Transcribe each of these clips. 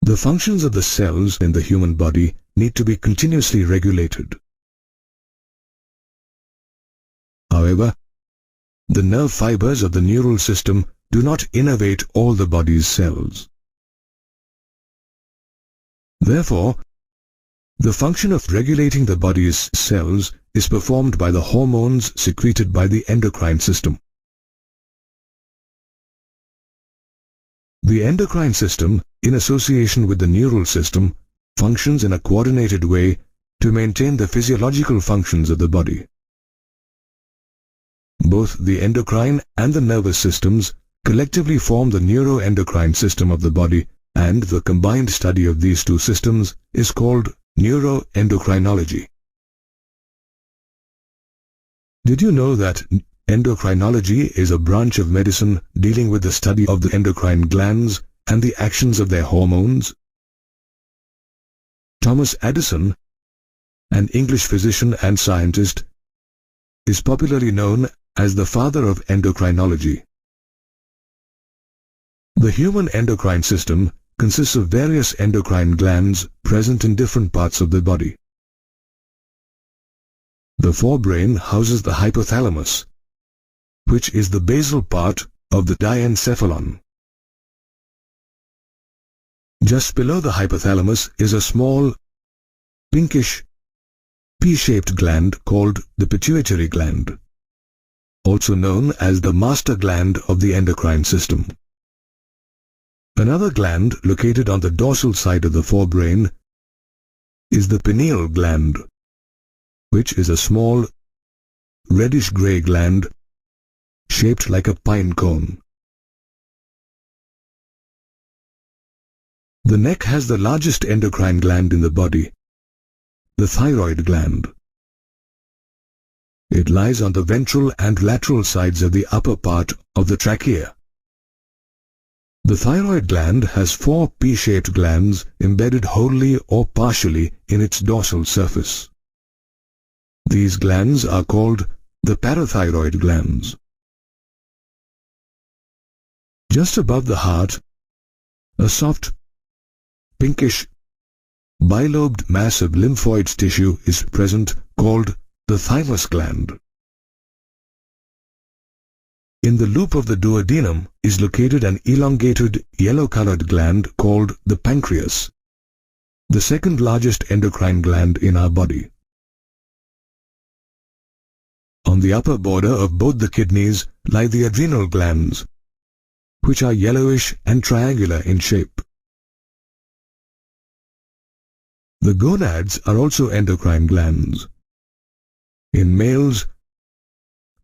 The functions of the cells in the human body need to be continuously regulated. However, the nerve fibers of the neural system do not innervate all the body's cells. Therefore, the function of regulating the body's cells is performed by the hormones secreted by the endocrine system. The endocrine system, in association with the neural system, functions in a coordinated way to maintain the physiological functions of the body. Both the endocrine and the nervous systems collectively form the neuroendocrine system of the body, and the combined study of these two systems is called neuroendocrinology. Did you know that endocrinology is a branch of medicine dealing with the study of the endocrine glands and the actions of their hormones? Thomas Addison, an English physician and scientist, is popularly known as the father of endocrinology. The human endocrine system consists of various endocrine glands present in different parts of the body. The forebrain houses the hypothalamus, which is the basal part of the diencephalon. Just below the hypothalamus is a small, pinkish, pea-shaped gland called the pituitary gland, also known as the master gland of the endocrine system. Another gland located on the dorsal side of the forebrain is the pineal gland, which is a small, reddish-gray gland shaped like a pine cone. The neck has the largest endocrine gland in the body, the thyroid gland. It lies on the ventral and lateral sides of the upper part of the trachea. The thyroid gland has 4 pea-shaped glands embedded wholly or partially in its dorsal surface. These glands are called the parathyroid glands. Just above the heart, a soft, pinkish, bilobed mass of lymphoid tissue is present called the thymus gland. In the loop of the duodenum is located an elongated yellow-colored gland called the pancreas, the second largest endocrine gland in our body. On the upper border of both the kidneys lie the adrenal glands, which are yellowish and triangular in shape. The gonads are also endocrine glands. In males,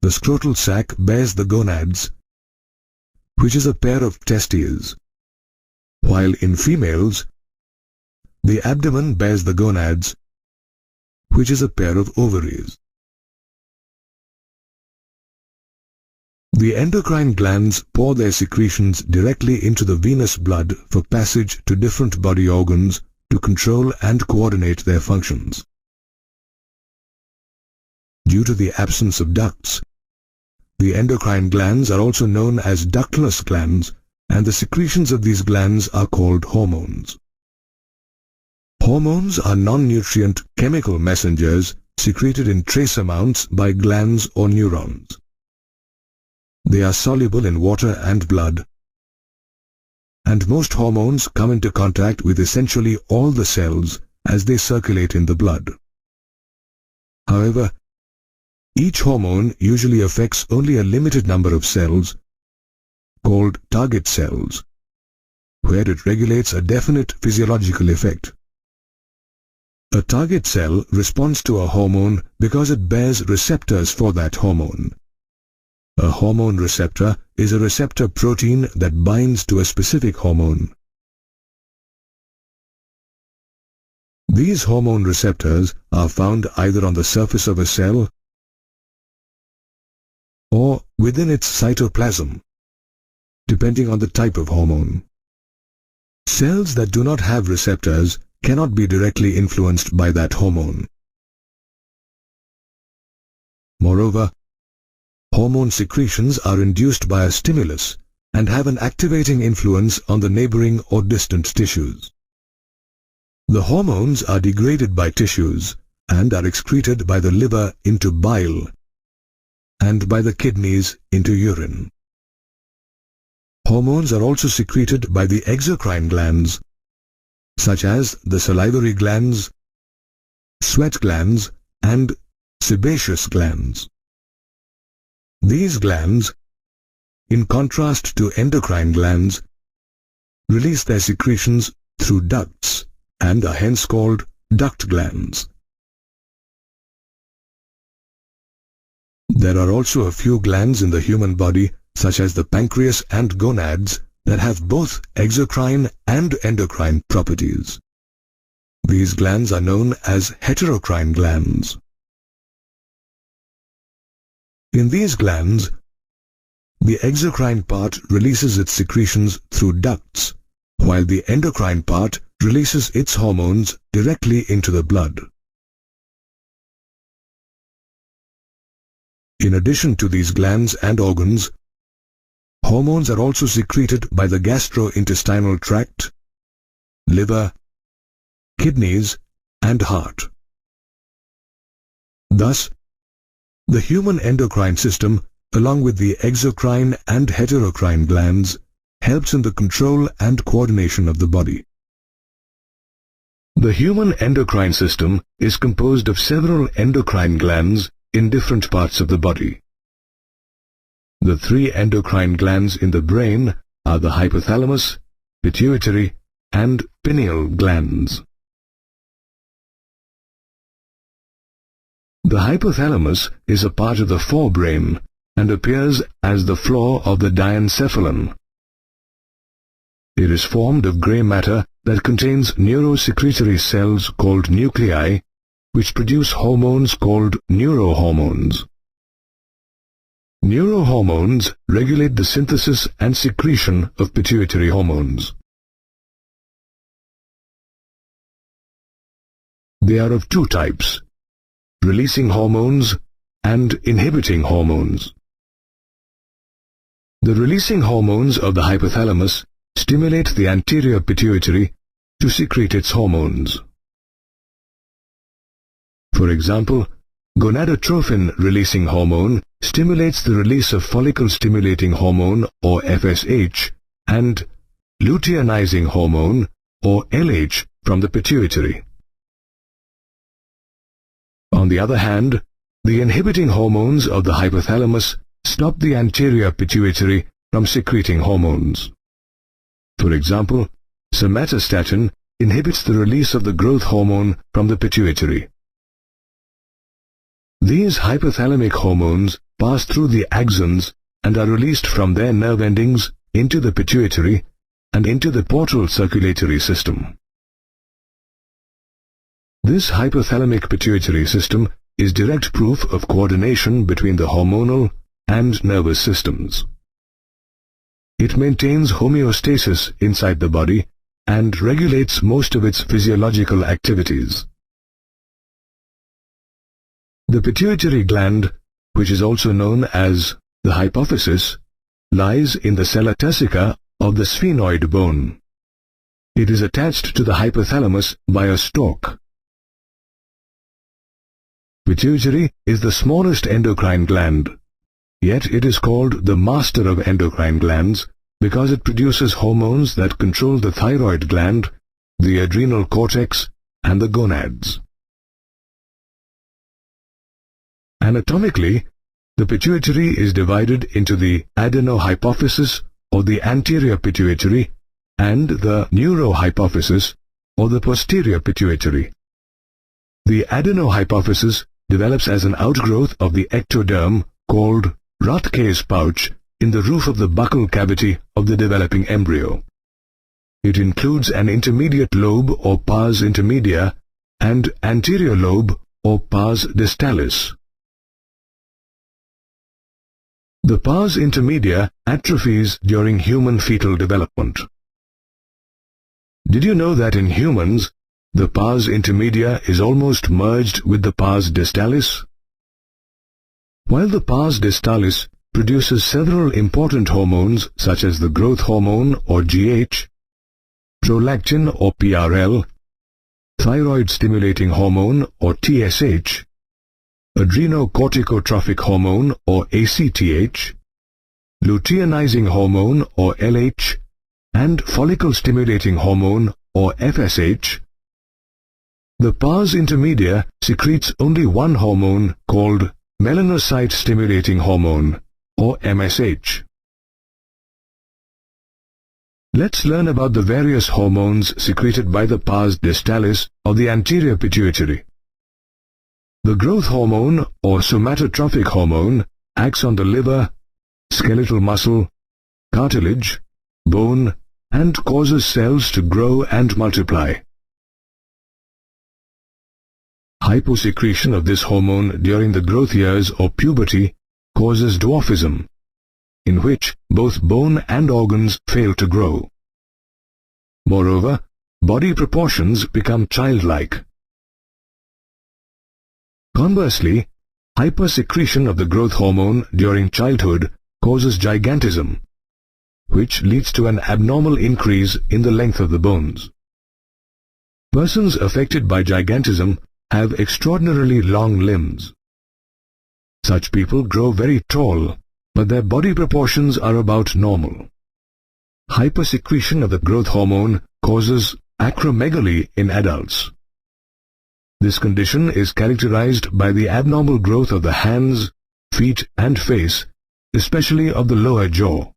the scrotal sac bears the gonads, which is a pair of testes, while in females, the abdomen bears the gonads, which is a pair of ovaries. The endocrine glands pour their secretions directly into the venous blood for passage to different body organs to control and coordinate their functions. Due to the absence of ducts, the endocrine glands are also known as ductless glands, and the secretions of these glands are called hormones. Hormones are non-nutrient chemical messengers secreted in trace amounts by glands or neurons. They are soluble in water and blood, and most hormones come into contact with essentially all the cells as they circulate in the blood. However, each hormone usually affects only a limited number of cells, called target cells, where it regulates a definite physiological effect. A target cell responds to a hormone because it bears receptors for that hormone. A hormone receptor is a receptor protein that binds to a specific hormone. These hormone receptors are found either on the surface of a cell or within its cytoplasm, depending on the type of hormone. Cells that do not have receptors cannot be directly influenced by that hormone. Moreover, hormone secretions are induced by a stimulus and have an activating influence on the neighboring or distant tissues. The hormones are degraded by tissues and are excreted by the liver into bile and by the kidneys into urine. Hormones are also secreted by the exocrine glands, such as the salivary glands, sweat glands, and sebaceous glands. These glands, in contrast to endocrine glands, release their secretions through ducts and are hence called duct glands. There are also a few glands in the human body, such as the pancreas and gonads, that have both exocrine and endocrine properties. These glands are known as heterocrine glands. In these glands, the exocrine part releases its secretions through ducts, while the endocrine part releases its hormones directly into the blood. In addition to these glands and organs, hormones are also secreted by the gastrointestinal tract, liver, kidneys, and heart. Thus, the human endocrine system, along with the exocrine and heterocrine glands, helps in the control and coordination of the body. The human endocrine system is composed of several endocrine glands in different parts of the body. The three endocrine glands in the brain are the hypothalamus, pituitary, and pineal glands. The hypothalamus is a part of the forebrain and appears as the floor of the diencephalon. It is formed of grey matter that contains neurosecretory cells called nuclei, which produce hormones called neurohormones. Neurohormones regulate the synthesis and secretion of pituitary hormones. They are of two types: releasing hormones and inhibiting hormones. The releasing hormones of the hypothalamus stimulate the anterior pituitary to secrete its hormones. For example, gonadotrophin-releasing hormone stimulates the release of follicle-stimulating hormone, or FSH, and luteinizing hormone, or LH, from the pituitary. On the other hand, the inhibiting hormones of the hypothalamus stop the anterior pituitary from secreting hormones. For example, somatostatin inhibits the release of the growth hormone from the pituitary. These hypothalamic hormones pass through the axons and are released from their nerve endings into the pituitary and into the portal circulatory system. This hypothalamic pituitary system is direct proof of coordination between the hormonal and nervous systems. It maintains homeostasis inside the body and regulates most of its physiological activities. The pituitary gland, which is also known as the hypophysis, lies in the sella turcica of the sphenoid bone. It is attached to the hypothalamus by a stalk. Pituitary is the smallest endocrine gland, yet it is called the master of endocrine glands because it produces hormones that control the thyroid gland, the adrenal cortex, and the gonads. Anatomically, the pituitary is divided into the adenohypophysis, or the anterior pituitary, and the neurohypophysis, or the posterior pituitary. The adenohypophysis develops as an outgrowth of the ectoderm called Rothke's pouch in the roof of the buccal cavity of the developing embryo. It includes an intermediate lobe or pars intermedia and anterior lobe or pars distalis. The pars intermedia atrophies during human fetal development. Did you know that in humans, the pars intermedia is almost merged with the pars distalis? While the pars distalis produces several important hormones such as the growth hormone or GH, prolactin or PRL, thyroid-stimulating hormone or TSH, adrenocorticotrophic hormone or ACTH, luteinizing hormone or LH, and follicle-stimulating hormone or FSH. The pars intermedia secretes only one hormone called melanocyte-stimulating hormone or MSH. Let's learn about the various hormones secreted by the pars distalis of the anterior pituitary. The growth hormone or somatotrophic hormone acts on the liver, skeletal muscle, cartilage, bone, and causes cells to grow and multiply. Hyposecretion of this hormone during the growth years or puberty causes dwarfism, in which both bone and organs fail to grow. Moreover, body proportions become childlike. Conversely, hypersecretion of the growth hormone during childhood causes gigantism, which leads to an abnormal increase in the length of the bones. Persons affected by gigantism have extraordinarily long limbs. Such people grow very tall, but their body proportions are about normal. Hypersecretion of the growth hormone causes acromegaly in adults. This condition is characterized by the abnormal growth of the hands, feet, and face, especially of the lower jaw.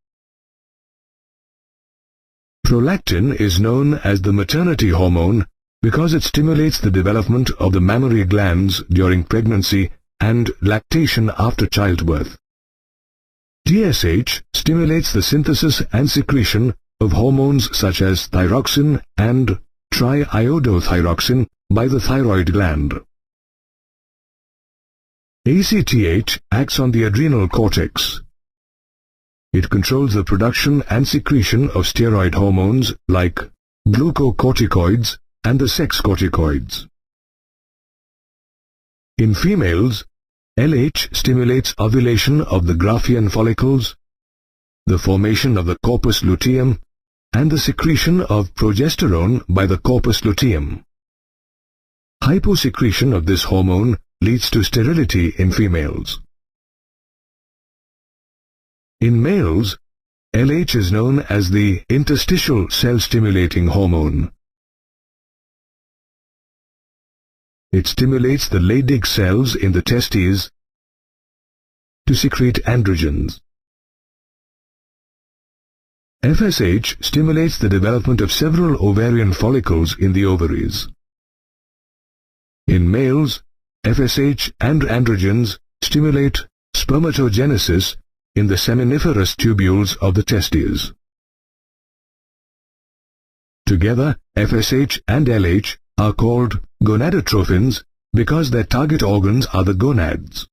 Prolactin is known as the maternity hormone because it stimulates the development of the mammary glands during pregnancy and lactation after childbirth. TSH stimulates the synthesis and secretion of hormones such as thyroxine and triiodothyroxine by the thyroid gland. ACTH acts on the adrenal cortex. It controls the production and secretion of steroid hormones like glucocorticoids and the sex corticoids. In females, LH stimulates ovulation of the Graafian follicles, the formation of the corpus luteum, and the secretion of progesterone by the corpus luteum. Hyposecretion of this hormone leads to sterility in females. In males, LH is known as the interstitial cell-stimulating hormone. It stimulates the Leydig cells in the testes to secrete androgens. FSH stimulates the development of several ovarian follicles in the ovaries. In males, FSH and androgens stimulate spermatogenesis in the seminiferous tubules of the testes. Together, FSH and LH are called gonadotrophins because their target organs are the gonads.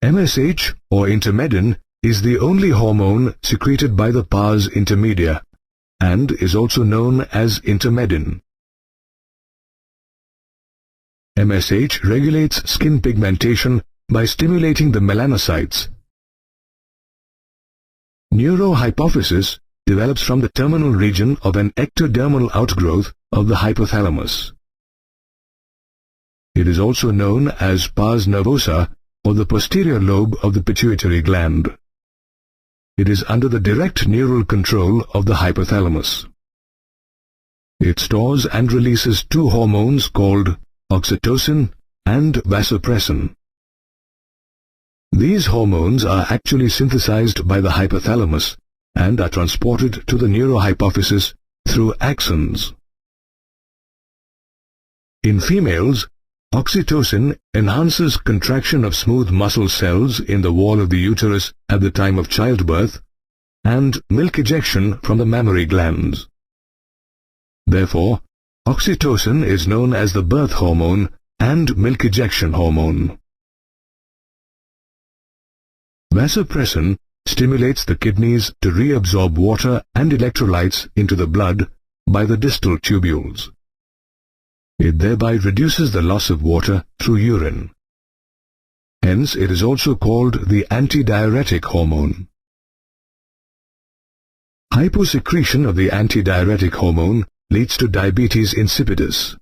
MSH or intermedin is the only hormone secreted by the pars intermedia and is also known as intermedin. MSH regulates skin pigmentation by stimulating the melanocytes. Neurohypophysis develops from the terminal region of an ectodermal outgrowth of the hypothalamus. It is also known as pars nervosa or the posterior lobe of the pituitary gland. It is under the direct neural control of the hypothalamus. It stores and releases two hormones called oxytocin and vasopressin. These hormones are actually synthesized by the hypothalamus and are transported to the neurohypophysis through axons. In females, oxytocin enhances contraction of smooth muscle cells in the wall of the uterus at the time of childbirth and milk ejection from the mammary glands. Therefore, oxytocin is known as the birth hormone and milk ejection hormone. Vasopressin stimulates the kidneys to reabsorb water and electrolytes into the blood by the distal tubules. It thereby reduces the loss of water through urine. Hence, it is also called the antidiuretic hormone. Hyposecretion of the antidiuretic hormone leads to diabetes insipidus.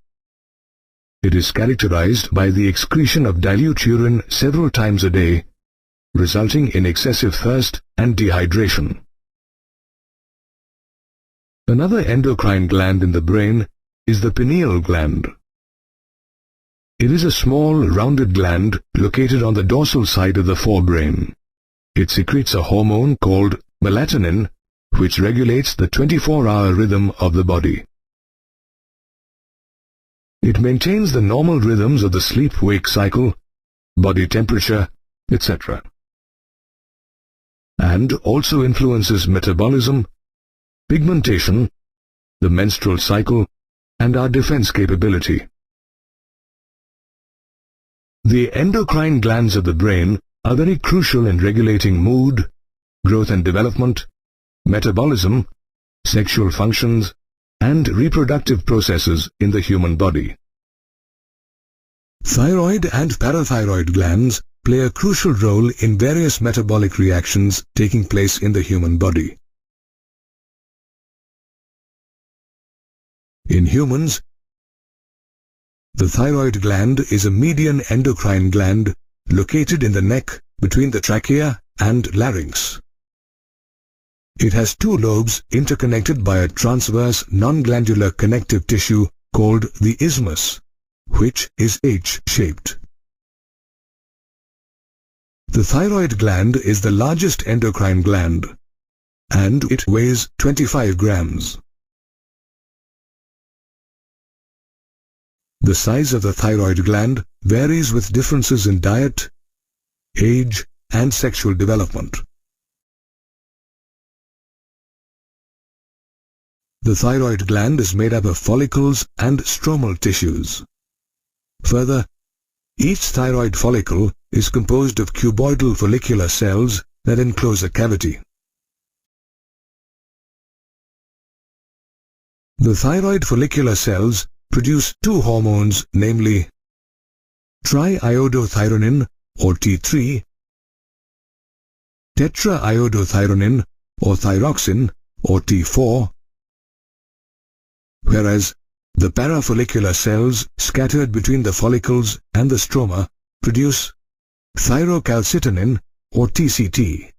It is characterized by the excretion of dilute urine several times a day, resulting in excessive thirst and dehydration. Another endocrine gland in the brain is the pineal gland. It is a small, rounded gland located on the dorsal side of the forebrain. It secretes a hormone called melatonin, which regulates the 24-hour rhythm of the body. It maintains the normal rhythms of the sleep-wake cycle, body temperature, etc. And also influences metabolism, pigmentation, the menstrual cycle, and our defense capability. The endocrine glands of the brain are very crucial in regulating mood, growth and development, metabolism, sexual functions, and reproductive processes in the human body. Thyroid and parathyroid glands play a crucial role in various metabolic reactions taking place in the human body. In humans, the thyroid gland is a median endocrine gland located in the neck between the trachea and larynx. It has two lobes interconnected by a transverse non-glandular connective tissue called the isthmus, which is H-shaped. The thyroid gland is the largest endocrine gland, and it weighs 25 grams. The size of the thyroid gland varies with differences in diet, age, and sexual development. The thyroid gland is made up of follicles and stromal tissues. Further, each thyroid follicle is composed of cuboidal follicular cells that enclose a cavity. The thyroid follicular cells produce two hormones, namely triiodothyronin or T3, tetraiodothyronin or thyroxin or T4, whereas the parafollicular cells scattered between the follicles and the stroma produce thyrocalcitonin or TCT.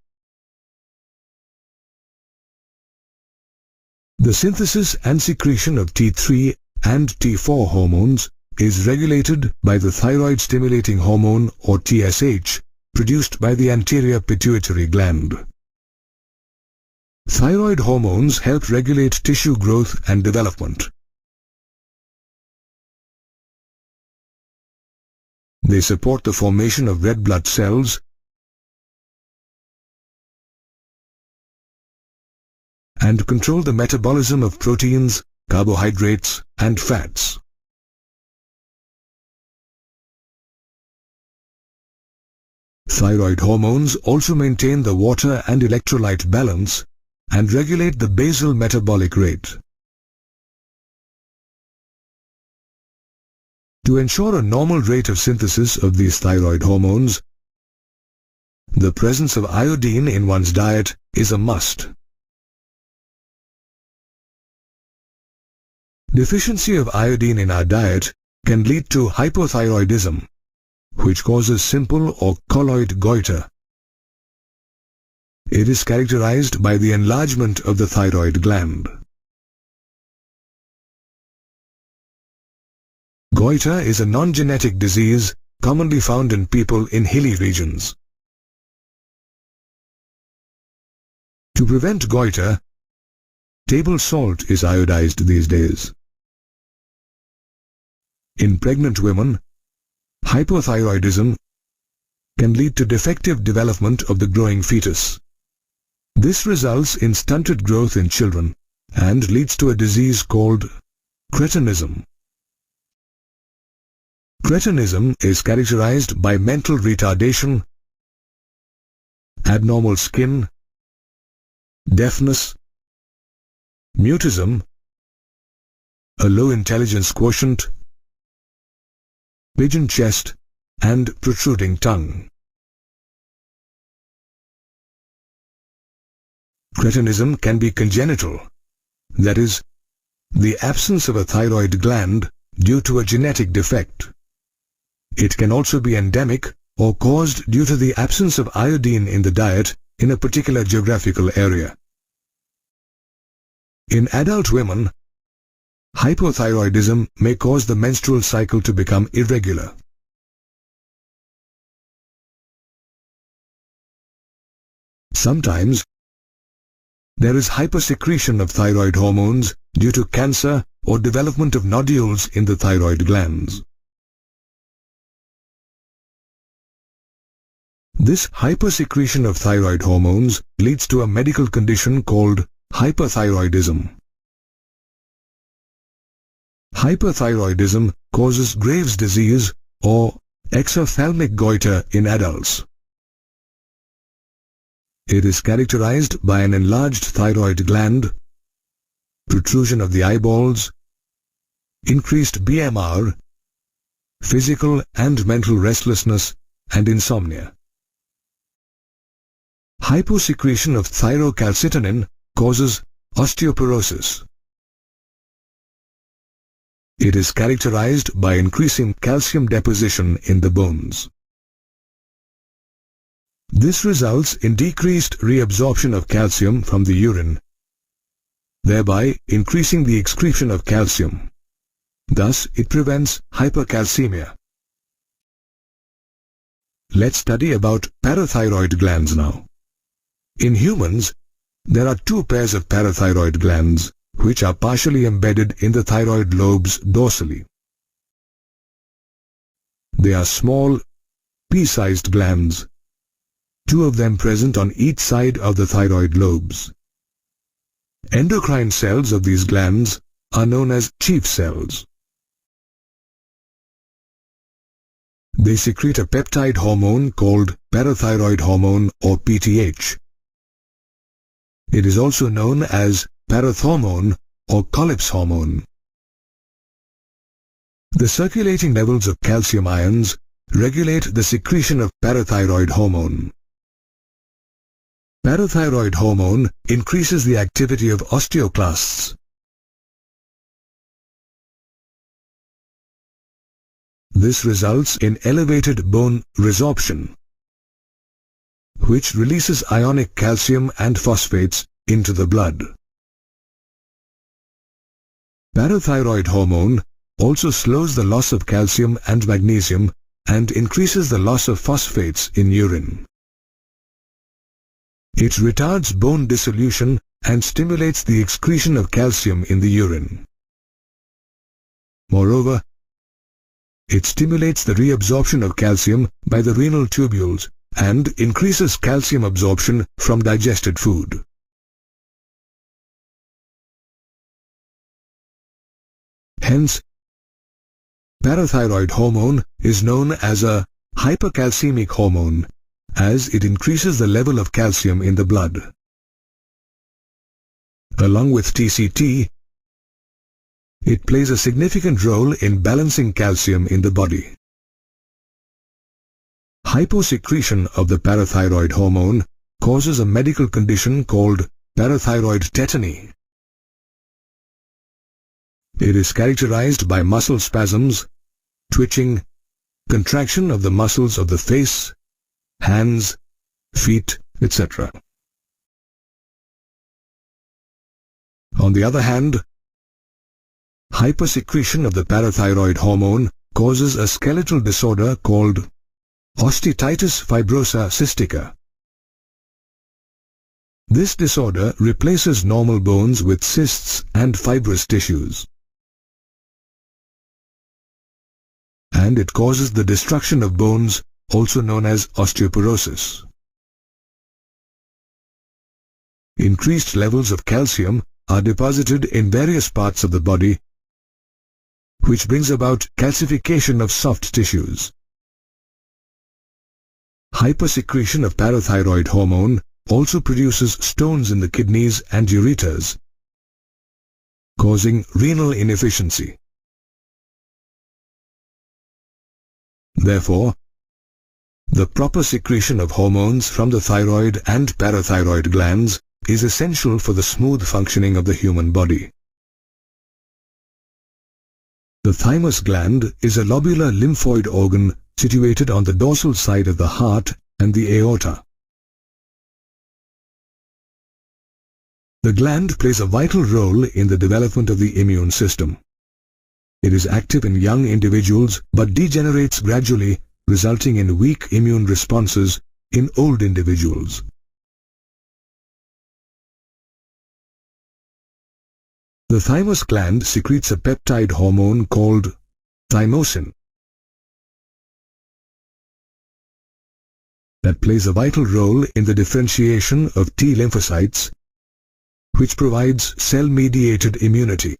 The synthesis and secretion of T3 and T4 hormones is regulated by the thyroid-stimulating hormone or TSH produced by the anterior pituitary gland. Thyroid hormones help regulate tissue growth and development. They support the formation of red blood cells and control the metabolism of proteins, carbohydrates, and fats. Thyroid hormones also maintain the water and electrolyte balance and regulate the basal metabolic rate. To ensure a normal rate of synthesis of these thyroid hormones, the presence of iodine in one's diet is a must. Deficiency of iodine in our diet can lead to hypothyroidism, which causes simple or colloid goiter. It is characterized by the enlargement of the thyroid gland. Goiter is a non-genetic disease commonly found in people in hilly regions. To prevent goiter, table salt is iodized these days. In pregnant women, hypothyroidism can lead to defective development of the growing fetus. This results in stunted growth in children and leads to a disease called cretinism. Cretinism is characterized by mental retardation, abnormal skin, deafness, mutism, a low intelligence quotient, pigeon chest, and protruding tongue. Cretinism can be congenital, that is, the absence of a thyroid gland due to a genetic defect. It can also be endemic or caused due to the absence of iodine in the diet in a particular geographical area. In adult women, hypothyroidism may cause the menstrual cycle to become irregular. Sometimes, there is hypersecretion of thyroid hormones due to cancer or development of nodules in the thyroid glands. This hypersecretion of thyroid hormones leads to a medical condition called hyperthyroidism. Hyperthyroidism causes Graves' disease or exophthalmic goiter in adults. It is characterized by an enlarged thyroid gland, protrusion of the eyeballs, increased BMR, physical and mental restlessness, and insomnia. Hyposecretion of thyrocalcitonin causes osteoporosis. It is characterized by increasing calcium deposition in the bones. This results in decreased reabsorption of calcium from the urine, thereby increasing the excretion of calcium. Thus, it prevents hypercalcemia. Let's study about parathyroid glands now. In humans, there are two pairs of parathyroid glands, which are partially embedded in the thyroid lobes dorsally. They are small, pea-sized glands, two of them present on each side of the thyroid lobes. Endocrine cells of these glands are known as chief cells. They secrete a peptide hormone called parathyroid hormone or PTH. It is also known as parathormone or Colles hormone. The circulating levels of calcium ions regulate the secretion of parathyroid hormone. Parathyroid hormone increases the activity of osteoclasts. This results in elevated bone resorption, which releases ionic calcium and phosphates into the blood. Parathyroid hormone also slows the loss of calcium and magnesium and increases the loss of phosphates in urine. It retards bone dissolution and stimulates the excretion of calcium in the urine. Moreover, it stimulates the reabsorption of calcium by the renal tubules and increases calcium absorption from digested food. Hence, parathyroid hormone is known as a hypercalcemic hormone, as it increases the level of calcium in the blood. Along with TCT, it plays a significant role in balancing calcium in the body. Hyposecretion of the parathyroid hormone causes a medical condition called parathyroid tetany. It is characterized by muscle spasms, twitching, contraction of the muscles of the face, hands, feet, etc. On the other hand, hypersecretion of the parathyroid hormone causes a skeletal disorder called osteitis fibrosa cystica. This disorder replaces normal bones with cysts and fibrous tissues. And it causes the destruction of bones, also known as osteoporosis. Increased levels of calcium are deposited in various parts of the body, which brings about calcification of soft tissues. Hypersecretion of parathyroid hormone also produces stones in the kidneys and ureters, causing renal inefficiency. Therefore, the proper secretion of hormones from the thyroid and parathyroid glands is essential for the smooth functioning of the human body. The thymus gland is a lobular lymphoid organ situated on the dorsal side of the heart and the aorta. The gland plays a vital role in the development of the immune system. It is active in young individuals but degenerates gradually, resulting in weak immune responses in old individuals. The thymus gland secretes a peptide hormone called thymosin that plays a vital role in the differentiation of T lymphocytes, which provides cell-mediated immunity.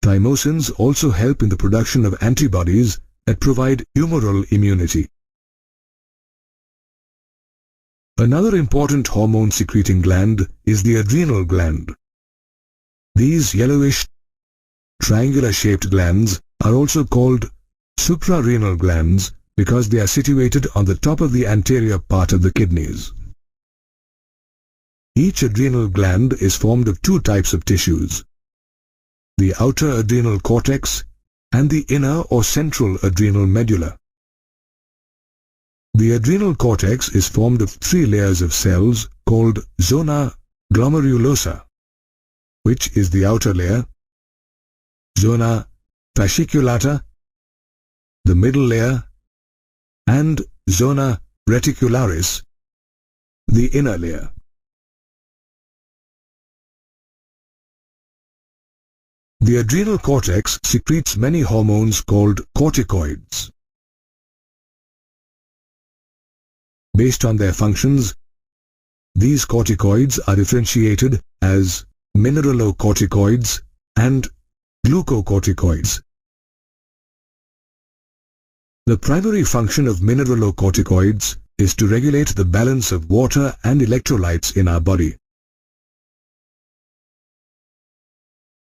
Thymosins also help in the production of antibodies that provide humoral immunity. Another important hormone-secreting gland is the adrenal gland. These yellowish, triangular-shaped glands are also called suprarenal glands because they are situated on the top of the anterior part of the kidneys. Each adrenal gland is formed of two types of tissues: the outer adrenal cortex and the inner or central adrenal medulla. The adrenal cortex is formed of three layers of cells called zona glomerulosa, which is the outer layer, zona fasciculata, the middle layer, and zona reticularis, the inner layer. The adrenal cortex secretes many hormones called corticoids. Based on their functions, these corticoids are differentiated as mineralocorticoids and glucocorticoids. The primary function of mineralocorticoids is to regulate the balance of water and electrolytes in our body.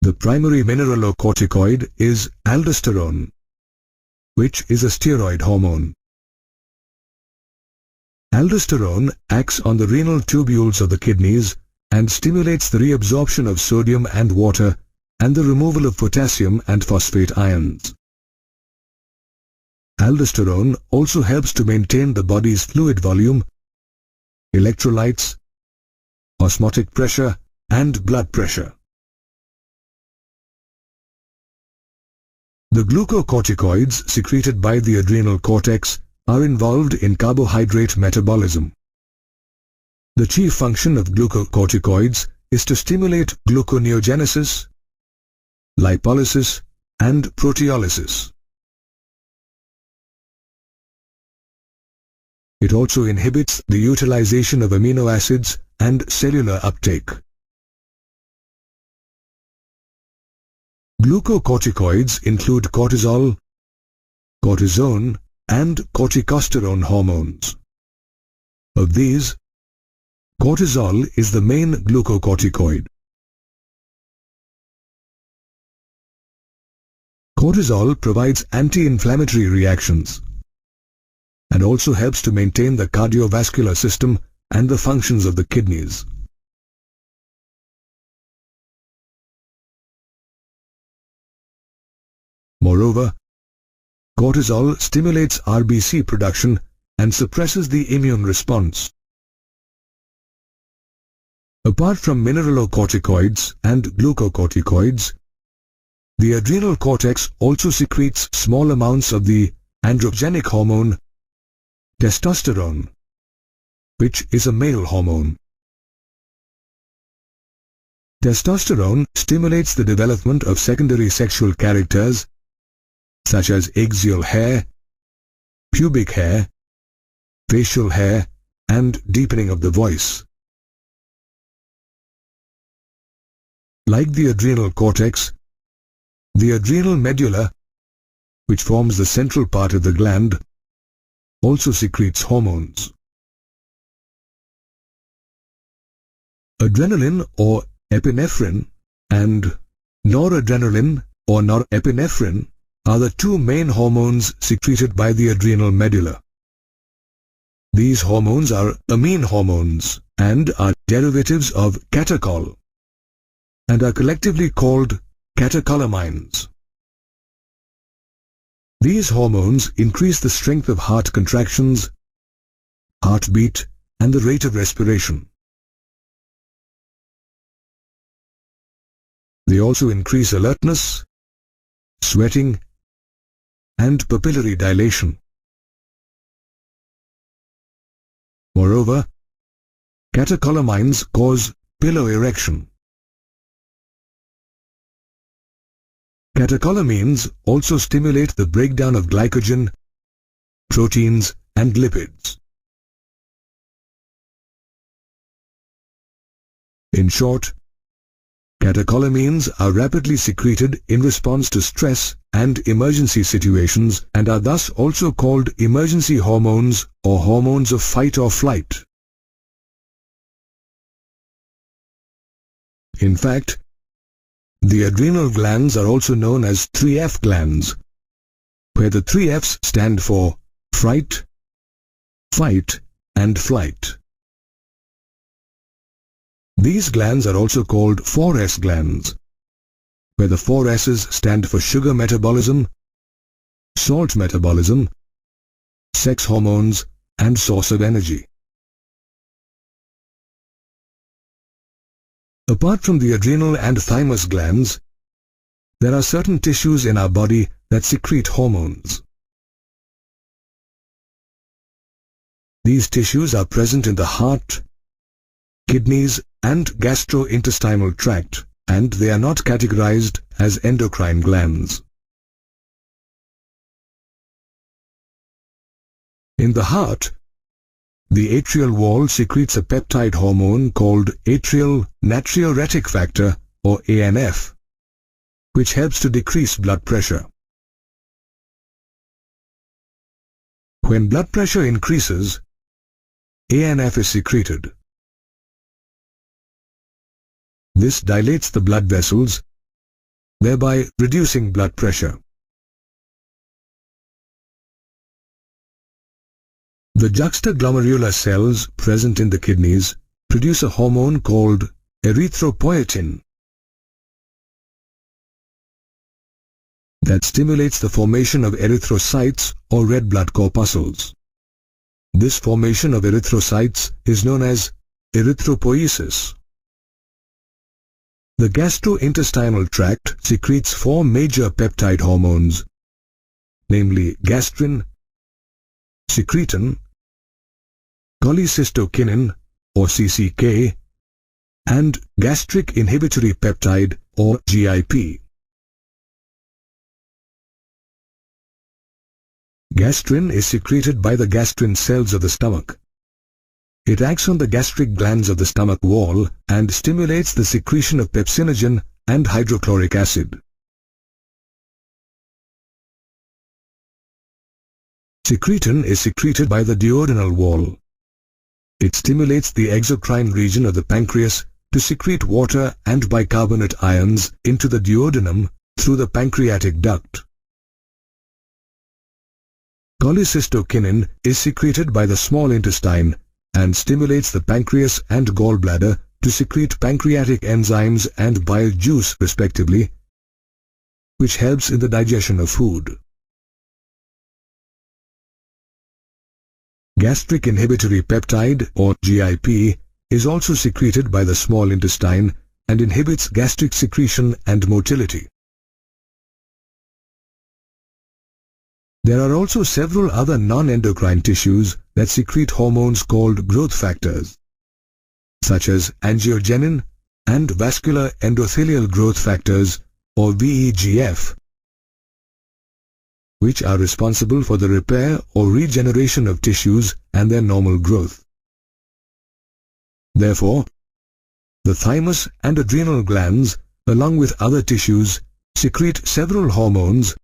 The primary mineralocorticoid is aldosterone, which is a steroid hormone. Aldosterone acts on the renal tubules of the kidneys and stimulates the reabsorption of sodium and water and the removal of potassium and phosphate ions. Aldosterone also helps to maintain the body's fluid volume, electrolytes, osmotic pressure, and blood pressure. The glucocorticoids secreted by the adrenal cortex are involved in carbohydrate metabolism. The chief function of glucocorticoids is to stimulate gluconeogenesis, lipolysis, and proteolysis. It also inhibits the utilization of amino acids and cellular uptake. Glucocorticoids include cortisol, cortisone, and corticosterone hormones. Of these, cortisol is the main glucocorticoid. Cortisol provides anti-inflammatory reactions and also helps to maintain the cardiovascular system and the functions of the kidneys. Moreover, cortisol stimulates RBC production and suppresses the immune response. Apart from mineralocorticoids and glucocorticoids, the adrenal cortex also secretes small amounts of the androgenic hormone testosterone, which is a male hormone. Testosterone stimulates the development of secondary sexual characters such as axial hair, pubic hair, facial hair, and deepening of the voice. Like the adrenal cortex, the adrenal medulla, which forms the central part of the gland, also secretes hormones. Adrenaline or epinephrine and noradrenaline or norepinephrine are the two main hormones secreted by the adrenal medulla. These hormones are amine hormones and are derivatives of catechol and are collectively called catecholamines. These hormones increase the strength of heart contractions, heartbeat, and the rate of respiration. They also increase alertness, sweating, and pupillary dilation. Moreover, catecholamines cause piloerection. Catecholamines also stimulate the breakdown of glycogen, proteins, and lipids. In short, catecholamines are rapidly secreted in response to stress and emergency situations and are thus also called emergency hormones or hormones of fight or flight. In fact, the adrenal glands are also known as 3F glands, where the 3 F's stand for fright, fight, and flight. These glands are also called 4S glands, where the 4 S's stand for sugar metabolism, salt metabolism, sex hormones, and source of energy. Apart from the adrenal and thymus glands, there are certain tissues in our body that secrete hormones. These tissues are present in the heart, kidneys, and gastrointestinal tract, and they are not categorized as endocrine glands. In the heart, the atrial wall secretes a peptide hormone called atrial natriuretic factor or ANF, which helps to decrease blood pressure. When blood pressure increases, ANF is secreted. This dilates the blood vessels, thereby reducing blood pressure. The juxtaglomerular cells present in the kidneys produce a hormone called erythropoietin that stimulates the formation of erythrocytes or red blood corpuscles. This formation of erythrocytes is known as erythropoiesis. The gastrointestinal tract secretes 4 major peptide hormones, namely gastrin, secretin, cholecystokinin or CCK, and gastric inhibitory peptide or GIP. Gastrin is secreted by the gastrin cells of the stomach. It acts on the gastric glands of the stomach wall and stimulates the secretion of pepsinogen and hydrochloric acid. Secretin is secreted by the duodenal wall. It stimulates the exocrine region of the pancreas to secrete water and bicarbonate ions into the duodenum through the pancreatic duct. Cholecystokinin is secreted by the small intestine and stimulates the pancreas and gallbladder to secrete pancreatic enzymes and bile juice respectively, which helps in the digestion of food. Gastric inhibitory peptide or GIP is also secreted by the small intestine and inhibits gastric secretion and motility. There are also several other non-endocrine tissues that secrete hormones called growth factors, such as angiogenin and vascular endothelial growth factors or VEGF, which are responsible for the repair or regeneration of tissues and their normal growth. Therefore, the thymus and adrenal glands, along with other tissues, secrete several hormones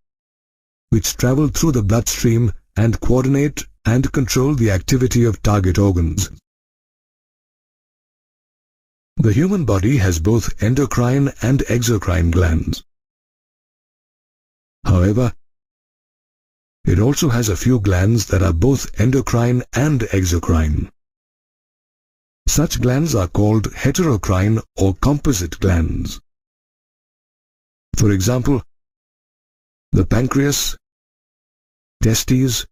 which travel through the bloodstream and coordinate and control the activity of target organs. The human body has both endocrine and exocrine glands. However, It also has a few glands that are both endocrine and exocrine. Such glands are called heterocrine or composite glands. For example, the pancreas, testes,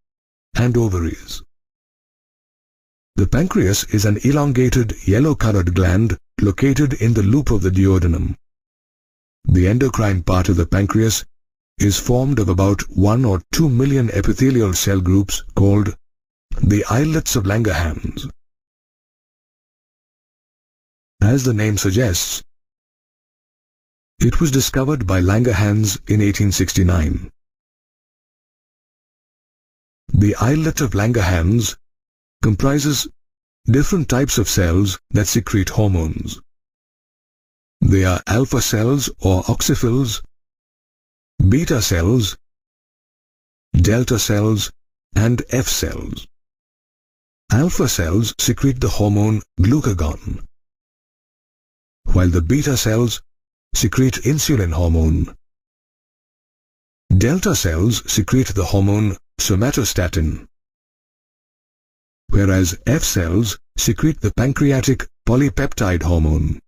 and ovaries. The pancreas is an elongated yellow-colored gland located in the loop of the duodenum. The endocrine part of the pancreas is formed of about 1 or 2 million epithelial cell groups called the islets of Langerhans. As the name suggests, it was discovered by Langerhans in 1869. The islet of Langerhans comprises different types of cells that secrete hormones. They are alpha cells or oxyphils, beta cells, delta cells, and F cells. Alpha cells secrete the hormone glucagon, while the beta cells secrete insulin hormone. Delta cells secrete the hormone somatostatin, whereas F cells secrete the pancreatic polypeptide hormone.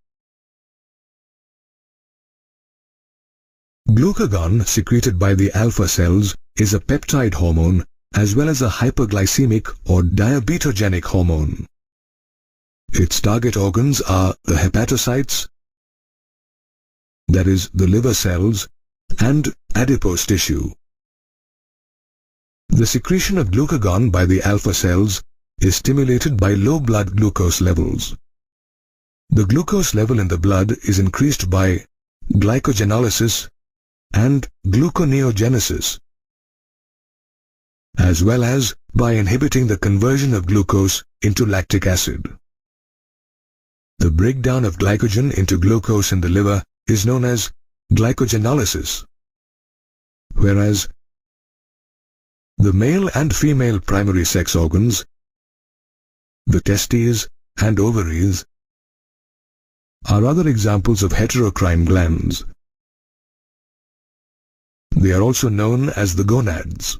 Glucagon secreted by the alpha cells is a peptide hormone as well as a hyperglycemic or diabetogenic hormone. Its target organs are the hepatocytes, that is, the liver cells, and adipose tissue. The secretion of glucagon by the alpha cells is stimulated by low blood glucose levels. The glucose level in the blood is increased by glycogenolysis and gluconeogenesis, as well as by inhibiting the conversion of glucose into lactic acid. The breakdown of glycogen into glucose in the liver is known as glycogenolysis, whereas the male and female primary sex organs, the testes and ovaries, are other examples of heterocrine glands. They are also known as the gonads.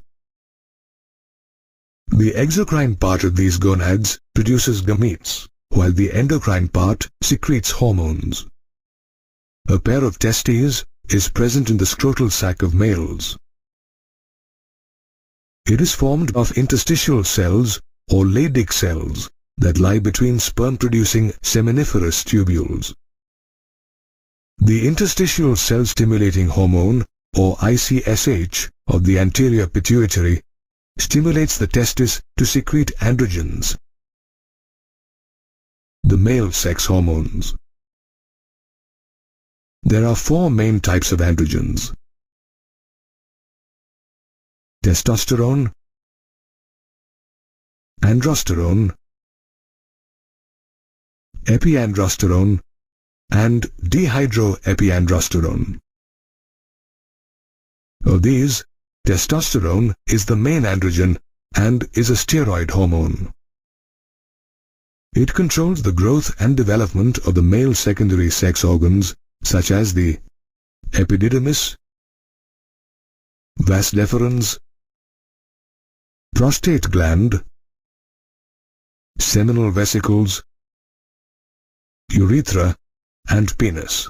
The exocrine part of these gonads produces gametes, while the endocrine part secretes hormones. A pair of testes is present in the scrotal sac of males. It is formed of interstitial cells or Leydig cells that lie between sperm-producing seminiferous tubules. The interstitial cell-stimulating hormone, or ICSH, of the anterior pituitary stimulates the testis to secrete androgens, the male sex hormones. There are 4 main types of androgens: testosterone, androsterone, epiandrosterone, and dehydroepiandrosterone. Of these, testosterone is the main androgen and is a steroid hormone. It controls the growth and development of the male secondary sex organs such as the epididymis, vas deferens, prostate gland, seminal vesicles, urethra, and penis.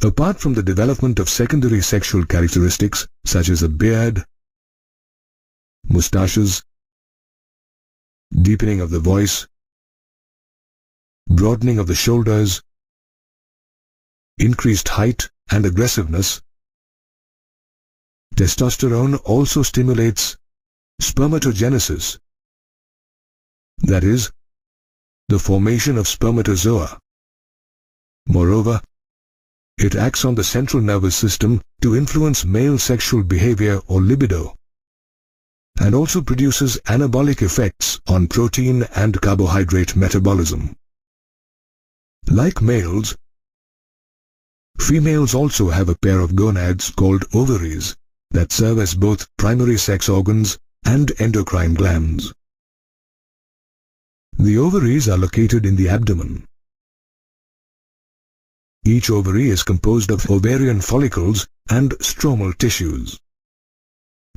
Apart from the development of secondary sexual characteristics such as a beard, mustaches, deepening of the voice, broadening of the shoulders, increased height and aggressiveness, testosterone also stimulates spermatogenesis, that is, the formation of spermatozoa. Moreover, it acts on the central nervous system to influence male sexual behavior or libido, and also produces anabolic effects on protein and carbohydrate metabolism. Like males, females also have a pair of gonads called ovaries that serve as both primary sex organs and endocrine glands. The ovaries are located in the abdomen. Each ovary is composed of ovarian follicles and stromal tissues.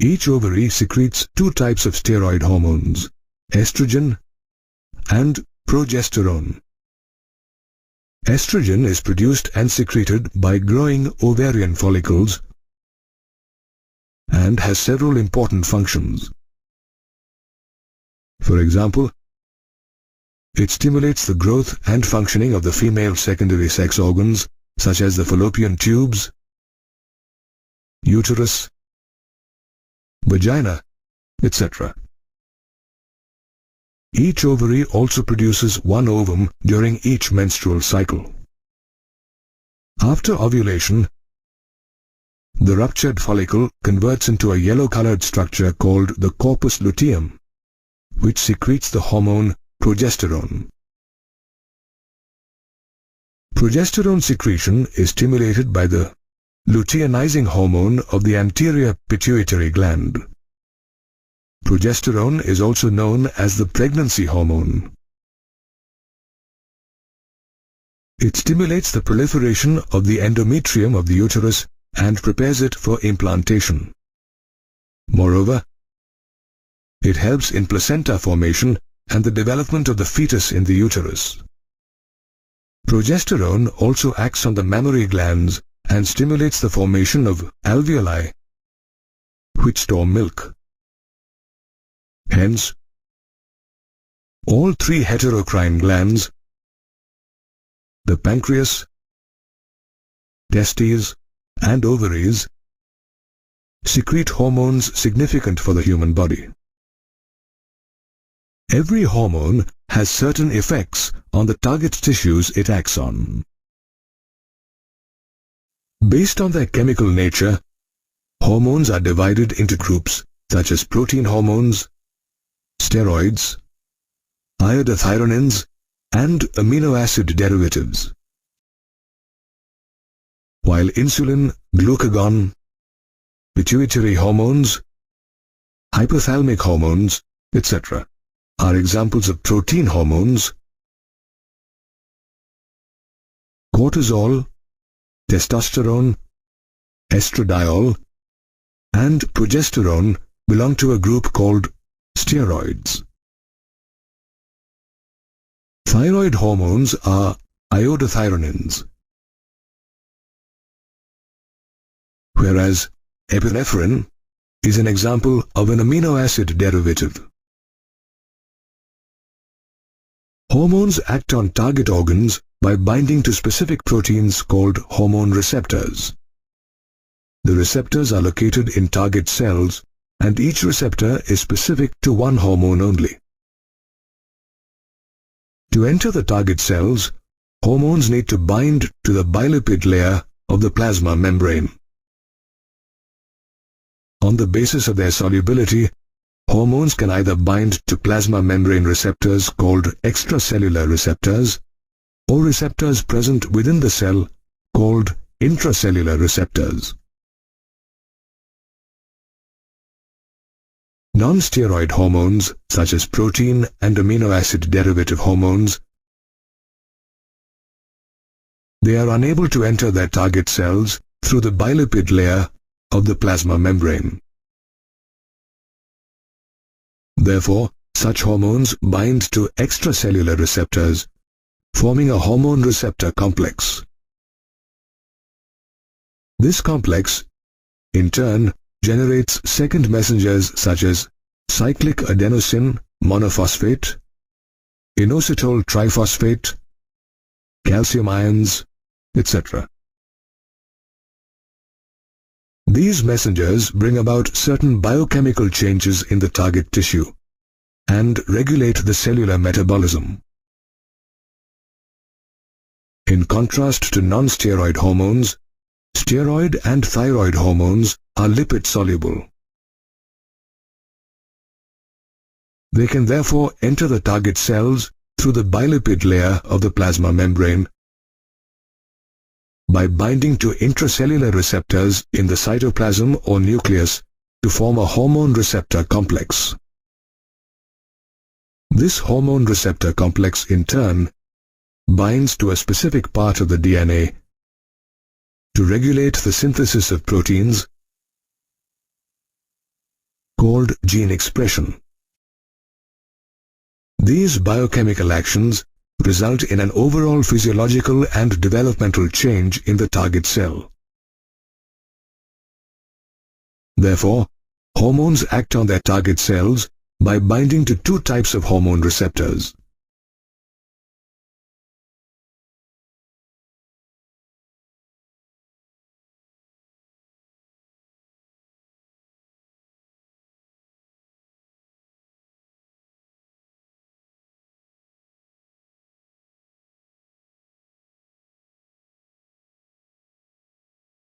Each ovary secretes two types of steroid hormones, estrogen and progesterone. Estrogen is produced and secreted by growing ovarian follicles and has several important functions. For example, it stimulates the growth and functioning of the female secondary sex organs such as the fallopian tubes, uterus, vagina, etc. Each ovary also produces one ovum during each menstrual cycle. After ovulation, the ruptured follicle converts into a yellow-colored structure called the corpus luteum, which secretes the hormone progesterone. Progesterone secretion is stimulated by the luteinizing hormone of the anterior pituitary gland. Progesterone is also known as the pregnancy hormone. It stimulates the proliferation of the endometrium of the uterus and prepares it for implantation. Moreover, it helps in placenta formation and the development of the fetus in the uterus. Progesterone also acts on the mammary glands and stimulates the formation of alveoli, which store milk. Hence, all three heterocrine glands, the pancreas, testes, and ovaries, secrete hormones significant for the human body. Every hormone has certain effects on the target tissues it acts on. Based on their chemical nature, hormones are divided into groups such as protein hormones, steroids, iodothyronins, and amino acid derivatives. While insulin, glucagon, pituitary hormones, hypothalamic hormones, etc. are examples of protein hormones, cortisol, testosterone, estradiol, and progesterone belong to a group called steroids. Thyroid hormones are iodothyronins, whereas epinephrine is an example of an amino acid derivative. Hormones act on target organs by binding to specific proteins called hormone receptors. The receptors are located in target cells, and each receptor is specific to one hormone only. To enter the target cells, hormones need to bind to the bilipid layer of the plasma membrane. On the basis of their solubility, hormones can either bind to plasma membrane receptors called extracellular receptors, or receptors present within the cell called intracellular receptors. Non-steroid hormones such as protein and amino acid derivative hormones, they are unable to enter their target cells through the bilipid layer of the plasma membrane. Therefore, such hormones bind to extracellular receptors, forming a hormone receptor complex. This complex, in turn, generates second messengers such as cyclic adenosine monophosphate, inositol triphosphate, calcium ions, etc. These messengers bring about certain biochemical changes in the target tissue and regulate the cellular metabolism. In contrast to non-steroid hormones, steroid and thyroid hormones are lipid-soluble. They can therefore enter the target cells through the bilipid layer of the plasma membrane by binding to intracellular receptors in the cytoplasm or nucleus to form a hormone receptor complex. This hormone receptor complex in turn binds to a specific part of the DNA to regulate the synthesis of proteins called gene expression. These biochemical actions result in an overall physiological and developmental change in the target cell. Therefore, hormones act on their target cells by binding to two types of hormone receptors.